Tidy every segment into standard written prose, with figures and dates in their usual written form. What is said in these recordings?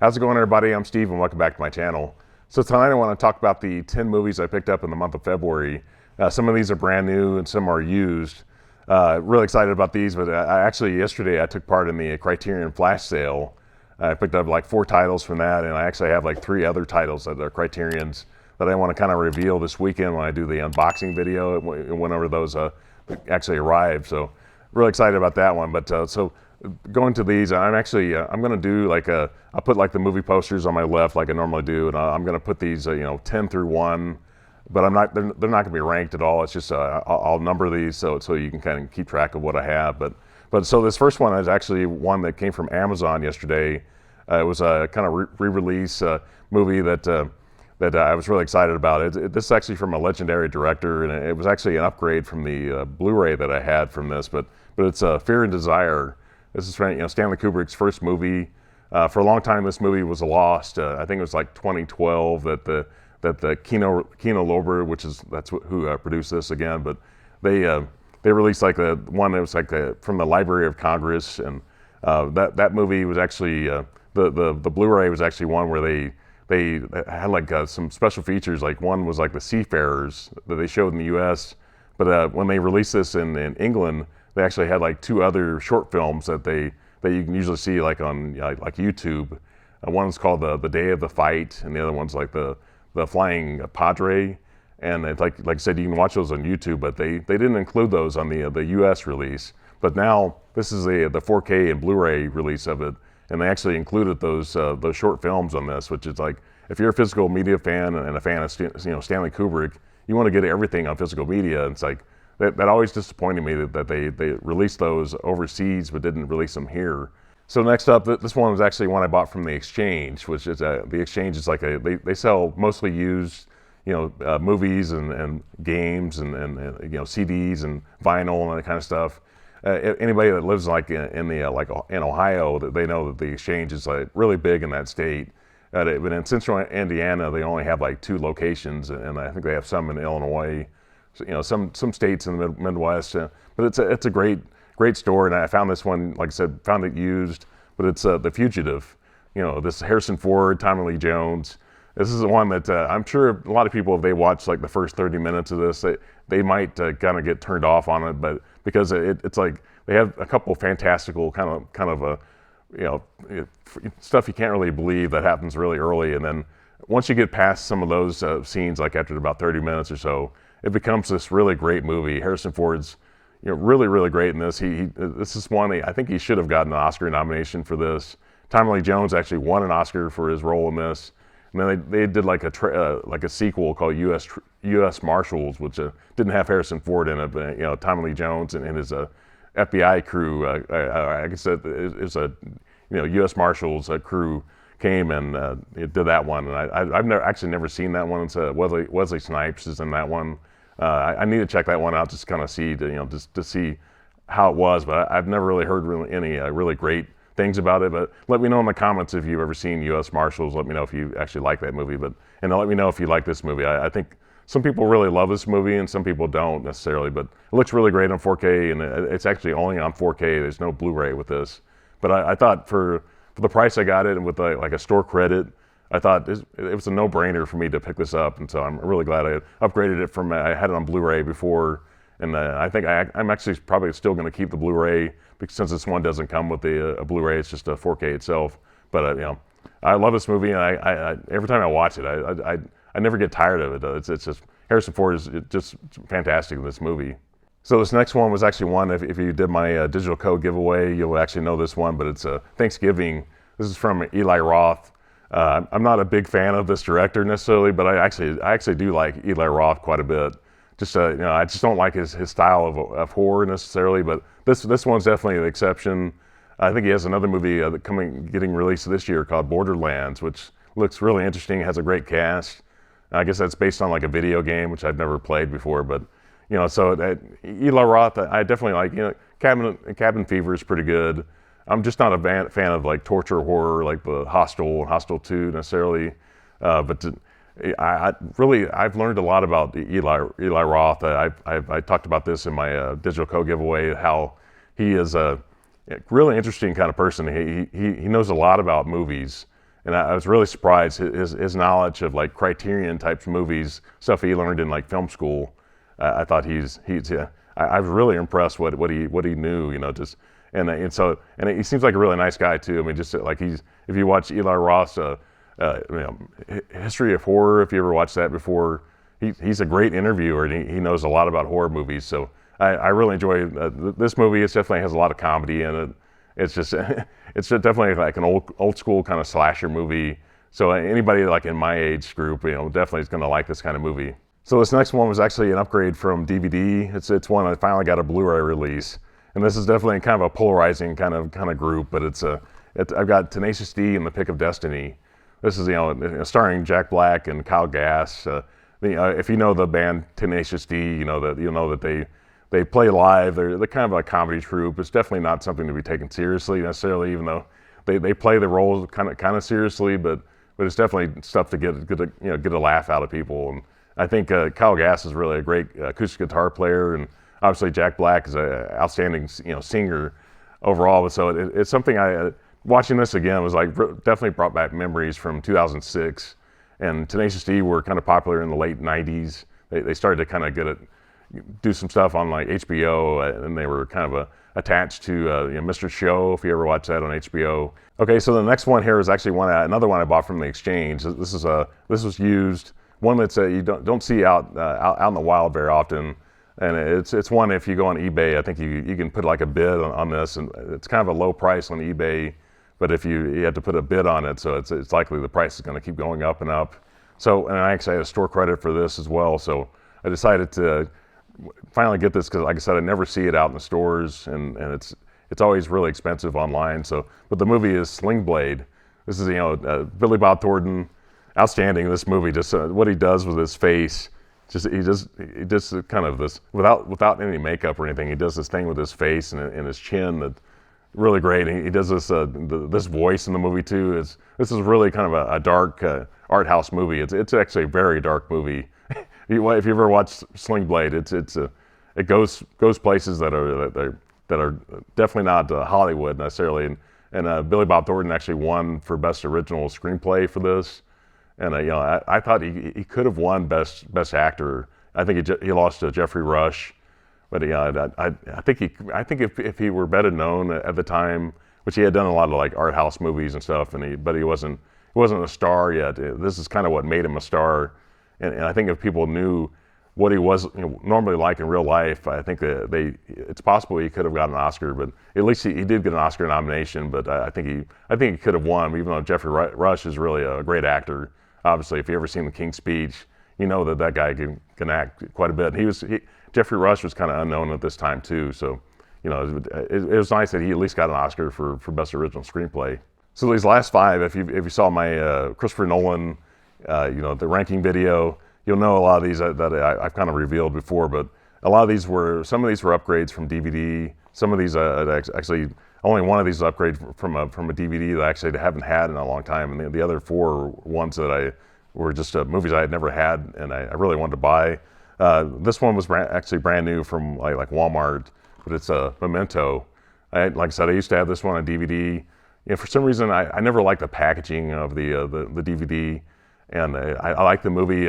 How's it going, everybody? I'm Steve, and welcome back to my channel. So tonight I want to talk about the 10 movies I picked up in the month of February. Some of these are brand new and some are used. Really excited about these, but yesterday I took part in the Criterion flash sale. I picked up like 4 titles from that, and I actually have like 3 other titles that are Criterions that I want to kind of reveal this weekend when I do the unboxing video, whenever those actually arrive. So really excited about that one. But so going to these, I'm going to do I'll put like the movie posters on my left like I normally do, and I'm going to put these 10 through 1, but they're not going to be ranked at all. It's just I'll number these so you can kind of keep track of what I have. But so this first one is actually one that came from Amazon yesterday. It was a kind of re-release movie that I was really excited about. This is actually from a legendary director, and it was actually an upgrade from the Blu-ray that I had from this. But it's Fear and Desire. This is from Stanley Kubrick's first movie. For a long time, this movie was lost. I think it was like 2012 that the Kino Lorber, who produced this again, but they released like the one that was like from the Library of Congress, and that movie was actually the Blu-ray was actually one where they had like some special features. Like one was like the seafarers that they showed in the U.S., but when they released this in England, they actually had like 2 other short films that you can usually see like on like YouTube. One's called the Day of the Fight, and the other one's like the Flying Padre. And it's like I said, you can watch those on YouTube, but they didn't include those on the U.S. release. But now this is the 4K and Blu-ray release of it, and they actually included those short films on this, which is like, if you're a physical media fan and a fan of Stanley Kubrick, you want to get everything on physical media. And it's like that always disappointed me that they released those overseas but didn't release them here. So next up, this one was actually one I bought from the Exchange, which is the Exchange is like they sell mostly used movies and games and CDs and vinyl and that kind of stuff. Anybody that lives like in Ohio, that they know that the Exchange is like really big in that state. But in central Indiana, they only have like 2 locations, and I think they have some in Illinois. So, some states in the Midwest. But it's a great store, and I found this one, like I said, found it used. But it's The Fugitive. This Harrison Ford, Tommy Lee Jones. This is the one that I'm sure a lot of people, if they watch like the first 30 minutes of this, they might kind of get turned off on it, but because it's like they have a couple fantastical kind of stuff you can't really believe that happens really early, and then once you get past some of those scenes, like after about 30 minutes or so, it becomes this really great movie. Harrison Ford's really, really great in this. This is one I think he should have gotten an Oscar nomination for this. Tommy Lee Jones actually won an Oscar for his role in this. And then they did like a sequel called U.S. Marshals, which didn't have Harrison Ford in it, but Tommy Lee Jones and his FBI crew. I guess it's a U.S. Marshals crew came and it did that one. And I've never seen that one. It's Wesley Snipes is in that one. I need to check that one out just kind of see just to see how it was. But I've never really heard any really great things about it. But let me know in the comments if you've ever seen U.S. Marshals. Let me know if you actually like that movie. And let me know if you like this movie. I think some people really love this movie and some people don't necessarily. But it looks really great on 4K, and it's actually only on 4K. There's no Blu-ray with this. But I thought for the price I got it, and with like a store credit, I thought it was a no-brainer for me to pick this up. And so I'm really glad I upgraded it I had it on Blu-ray before. And I think I'm actually probably still going to keep the Blu-ray, because since this one doesn't come with a Blu-ray, it's just a 4K itself. But I love this movie, and I every time I watch it, I never get tired of it. It's just Harrison Ford is just fantastic in this movie. So this next one was actually one, if you did my digital code giveaway, you'll actually know this one. But it's Thanksgiving. This is from Eli Roth. I'm not a big fan of this director necessarily, but I actually do like Eli Roth quite a bit. Just I just don't like his style of horror necessarily, but this one's definitely an exception. I think he has another movie getting released this year called Borderlands, which looks really interesting. It has a great cast. I guess that's based on like a video game, which I've never played before. But so Eli Roth, I definitely like. Cabin Fever is pretty good. I'm just not a fan of like torture horror, like the Hostel and Hostel 2 necessarily. I've learned a lot about Eli Roth. I talked about this in my digital code giveaway, how he is a really interesting kind of person. He knows a lot about movies, and I was really surprised his knowledge of like Criterion types movies, stuff he learned in like film school. I thought I was really impressed what he knew, you know, just and he seems like a really nice guy too. I mean, just like if you watch Eli Roth's you know, History of Horror, if you ever watched that before, he's a great interviewer and he knows a lot about horror movies. So I really enjoy this movie. It definitely has a lot of comedy in it. It's just it's definitely like an old school kind of slasher movie. So anybody like in my age group, you know, definitely is going to like this kind of movie. So this next one was actually an upgrade from DVD. It's one I finally got a Blu-ray release, and this is definitely kind of a polarizing kind of group. But I've got Tenacious D and The Pick of Destiny. This is, you know, starring Jack Black and Kyle Gass. If you know the band Tenacious D, you know that they play live. They're kind of a comedy troupe. It's definitely not something to be taken seriously necessarily, even though they play the roles kind of seriously. But it's definitely stuff to get a laugh out of people. And I think Kyle Gass is really a great acoustic guitar player, and obviously Jack Black is an outstanding, you know, singer overall. So it's something watching this again was like definitely brought back memories from 2006. And Tenacious D were kind of popular in the late 90s. They started to kind of do some stuff on like HBO, and they were kind of attached to you know, Mr. Show, if you ever watched that on HBO. Okay, so the next one here is actually another one I bought from the exchange. This was used, one that's you don't see out in the wild very often, and it's one, if you go on eBay, I think you can put like a bid on this, and it's kind of a low price on eBay. But if you have to put a bid on it, so it's likely the price is going to keep going up and up. So, and I actually had a store credit for this as well. So I decided to finally get this because, like I said, I never see it out in the stores, and it's always really expensive online. So, but the movie is Sling Blade. This is, you know, Billy Bob Thornton, outstanding in this movie. Just what he does with his face, he does kind of this without any makeup or anything. He does this thing with his face and his chin that. Really great. He does this voice in the movie too. This is really kind of a dark art house movie. It's actually a very dark movie. If you ever watched Sling Blade, it goes places that are definitely not Hollywood necessarily. And Billy Bob Thornton actually won for best original screenplay for this. And you know, I thought he could have won best actor. I think he lost to Jeffrey Rush. But yeah, I think if he were better known at the time, which he had done a lot of like art house movies and stuff, but he wasn't a star yet. This is kind of what made him a star, and I think if people knew what he was, you know, normally like in real life, I think that it's possible he could have got an Oscar, but at least he did get an Oscar nomination. But I think he could have won, even though Jeffrey Rush is really a great actor. Obviously, if you ever seen The King's Speech, you know that guy can act quite a bit. Jeffrey Rush was kind of unknown at this time too, so you know it was nice that he at least got an Oscar for best original screenplay. So these last five, if you saw my Christopher Nolan, you know, the ranking video, you'll know a lot of these that I've kind of revealed before. But some of these were upgrades from DVD. Some of these actually only one of these is upgrade from a DVD that I actually haven't had in a long time, and the other four were ones that were just movies I had never had and I really wanted to buy. This one was actually brand new from like Walmart, but it's a Memento. Like I said, I used to have this one on DVD. You know, for some reason, I never liked the packaging of the DVD, and I like the movie.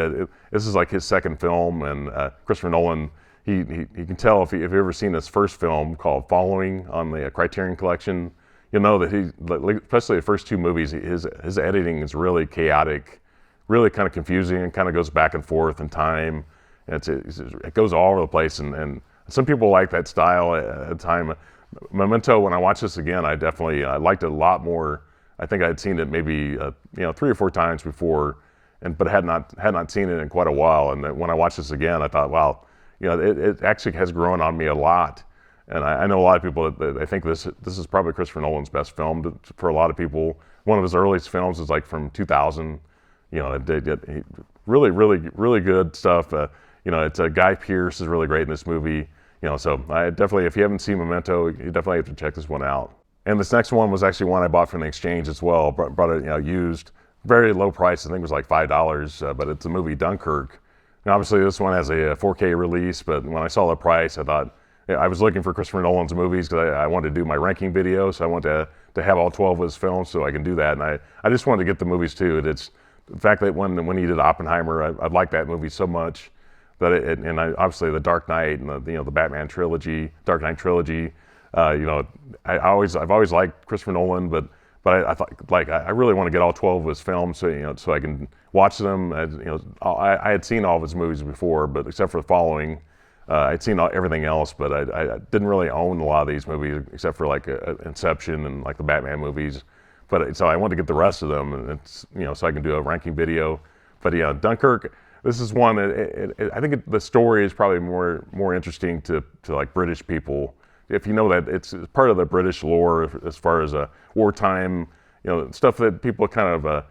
This is like his second film, and Christopher Nolan. You can tell if you've ever seen his first film called Following on the Criterion Collection, you'll know that especially the first two movies, his editing is really chaotic, really kind of confusing, and kind of goes back and forth in time. It goes all over the place, and some people like that style at the time. Memento, when I watched this again, I liked it a lot more. I think I had seen it maybe you know, 3 or 4 times before, but had not seen it in quite a while. And when I watched this again, I thought, wow, you know, it actually has grown on me a lot. And I know a lot of people that they think this is probably Christopher Nolan's best film for a lot of people. One of his earliest films is like from 2000. You know, really good stuff. You know, Guy Pearce is really great in this movie. You know, so I definitely, if you haven't seen Memento, you definitely have to check this one out. And this next one was actually one I bought from the exchange as well. Brought it, you know, used, very low price. I think it was like $5, but it's the movie Dunkirk. And obviously this one has a 4K release, but when I saw the price, I thought, I was looking for Christopher Nolan's movies because I wanted to do my ranking video, so I wanted to have all 12 of his films so I can do that. And I just wanted to get the movies too. It's the fact that when he did Oppenheimer, I liked that movie so much that obviously the Dark Knight and the Batman trilogy, Dark Knight trilogy. I've always liked Christopher Nolan, but I thought I really want to get all 12 of his films so I can watch them. I had seen all of his movies before, but except for The Following, I'd seen everything else. But I didn't really own a lot of these movies except for Inception and the Batman movies. But so I wanted to get the rest of them, and so I can do a ranking video. But yeah, Dunkirk. This is one that I think the story is probably more interesting to British people. If you know that it's part of the British lore as far as wartime, stuff that people kind of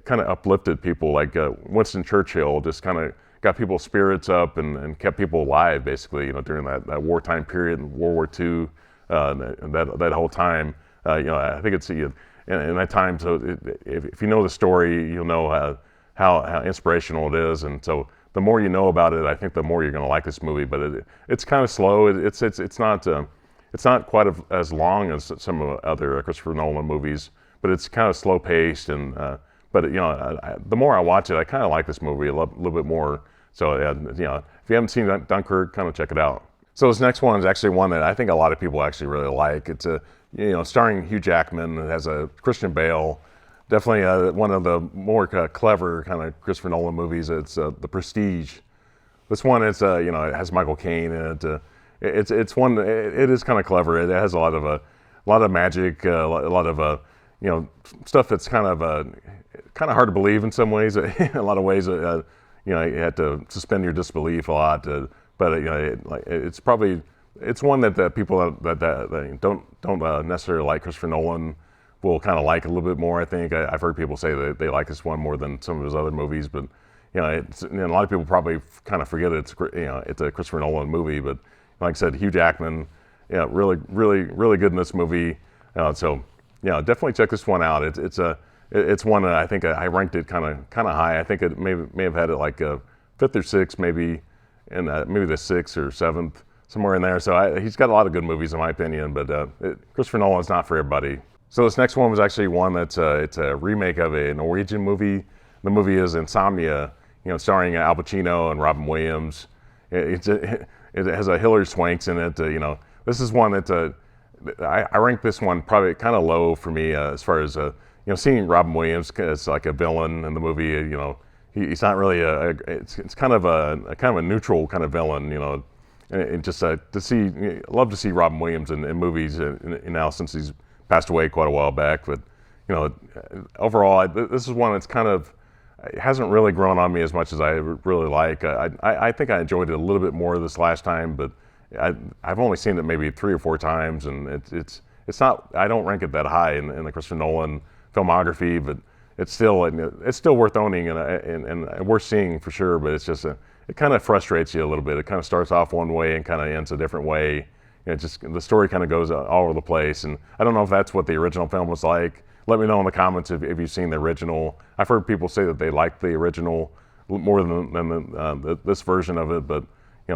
uplifted people, like Winston Churchill just kind of got people's spirits up and kept people alive basically, during that wartime period in World War II, and that whole time. I think it's in that time. So if you know the story, you'll know how inspirational it is, and so the more you know about it, I think the more you're going to like this movie. But it's kind of slow. It's not quite as long as some of the other Christopher Nolan movies, but it's kind of slow paced. And but the more I watch it, I kind of like this movie a little bit more. So if you haven't seen Dunkirk, kind of check it out. So this next one is actually one that I think a lot of people actually really like. It's starring Hugh Jackman. It has a Christian Bale. Definitely one of the more clever kind of Christopher Nolan movies. It's The Prestige. This one is it has Michael Caine in it. It's one. It is kind of clever. It has a lot of magic, a lot of stuff that's kind of hard to believe in some ways. A lot of ways, you had to suspend your disbelief a lot. But it's one that the people that don't necessarily like Christopher Nolan will kind of like a little bit more. I think I've heard people say that they like this one more than some of his other movies, but a lot of people probably kind of forget it's a Christopher Nolan movie. But like I said, Hugh Jackman, really good in this movie. So definitely check this one out. It's one that I think I ranked it kind of high. I think it may have had it like a 5th or 6th, maybe, and maybe the 6th or 7th, somewhere in there. So he's got a lot of good movies in my opinion, but Christopher Nolan's not for everybody. So this next one was actually one that's it's a remake of a Norwegian movie. The movie is Insomnia, starring Al Pacino and Robin Williams. It has a Hilary Swank in it. This is one that I rank this one probably kind of low for me as far as seeing Robin Williams as like a villain in the movie. He's not really it's kind of a neutral kind of villain. And just love to see Robin Williams in movies now since he's passed away quite a while back. But overall, this is one that's it hasn't really grown on me as much as I really like. I think I enjoyed it a little bit more this last time, but I've only seen it maybe 3 or 4 times, and it's not. I don't rank it that high in the Christopher Nolan filmography, but it's still worth owning and worth seeing for sure. But it's just it kind of frustrates you a little bit. It kind of starts off one way and kind of ends a different way. The story kind of goes all over the place, and I don't know if that's what the original film was like. Let me know in the comments if you've seen the original. I've heard people say that they like the original more than this version of it, but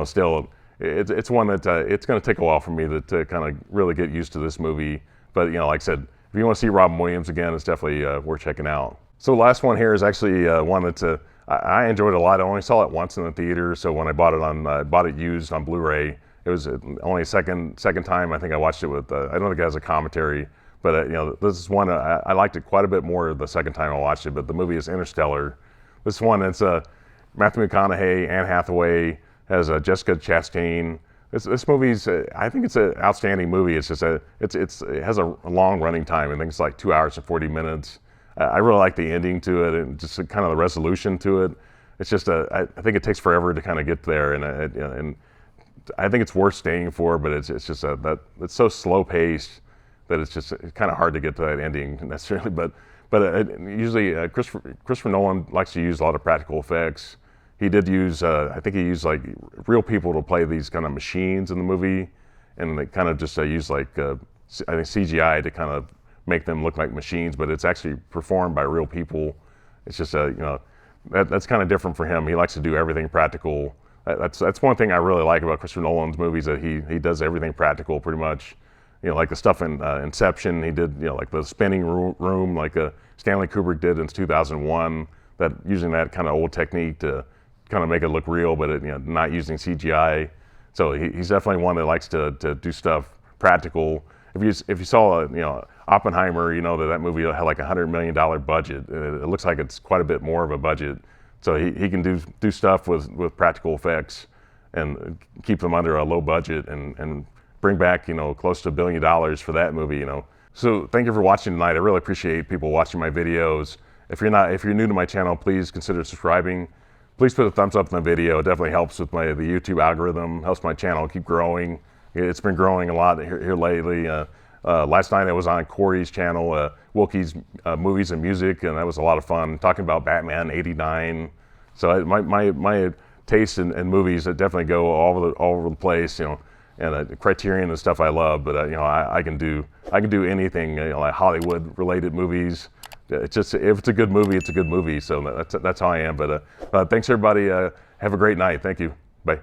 still, it's one that it's going to take a while for me to kind of really get used to this movie. But like I said, if you want to see Robin Williams again, it's definitely worth checking out. So the last one here is actually one that I enjoyed a lot. I only saw it once in the theater, so when I bought it used on Blu-ray. It was only a second time I think I watched it with. I don't think it has a commentary, but this is one I liked it quite a bit more the second time I watched it. But the movie is Interstellar. This one, it's Matthew McConaughey, Anne Hathaway, has Jessica Chastain. This movie's I think it's an outstanding movie. It's just it has a long running time. I think it's like 2 hours and 40 minutes. I really like the ending to it and just kind of the resolution to it. It's just I think it takes forever to kind of get there, and I think it's worth staying for, but it's just that it's so slow paced that it's kind of hard to get to that ending necessarily. But usually Christopher Nolan likes to use a lot of practical effects. He did use I think he used like real people to play these kind of machines in the movie, and they kind of just use I think CGI to kind of make them look like machines, but it's actually performed by real people. It's just that's kind of different for him. He likes to do everything practical. That's one thing I really like about Christopher Nolan's movies, that he does everything practical pretty much. like the stuff in Inception. He did, like the spinning room, like Stanley Kubrick did in 2001. That using that kind of old technique to kind of make it look real, but not using CGI. So he's definitely one that likes to do stuff practical. If you saw Oppenheimer, that movie had like $100 million budget. It looks like it's quite a bit more of a budget. So he can do stuff with practical effects and keep them under a low budget and bring back close to $1 billion for that movie. So thank you for watching tonight. I really appreciate people watching my videos. If you're new to my channel, please consider subscribing. Please put a thumbs up in the video. It definitely helps with the YouTube algorithm, helps my channel keep growing. It's been growing a lot here lately. Last night I was on Corey's channel, Wilkie's Movies and Music, and that was a lot of fun, talking about Batman '89. So my taste in movies definitely go all over the place, and Criterion and stuff I love. But I can do anything, like Hollywood related movies. It's just, if it's a good movie, it's a good movie. So that's how I am. But thanks everybody. Have a great night. Thank you. Bye.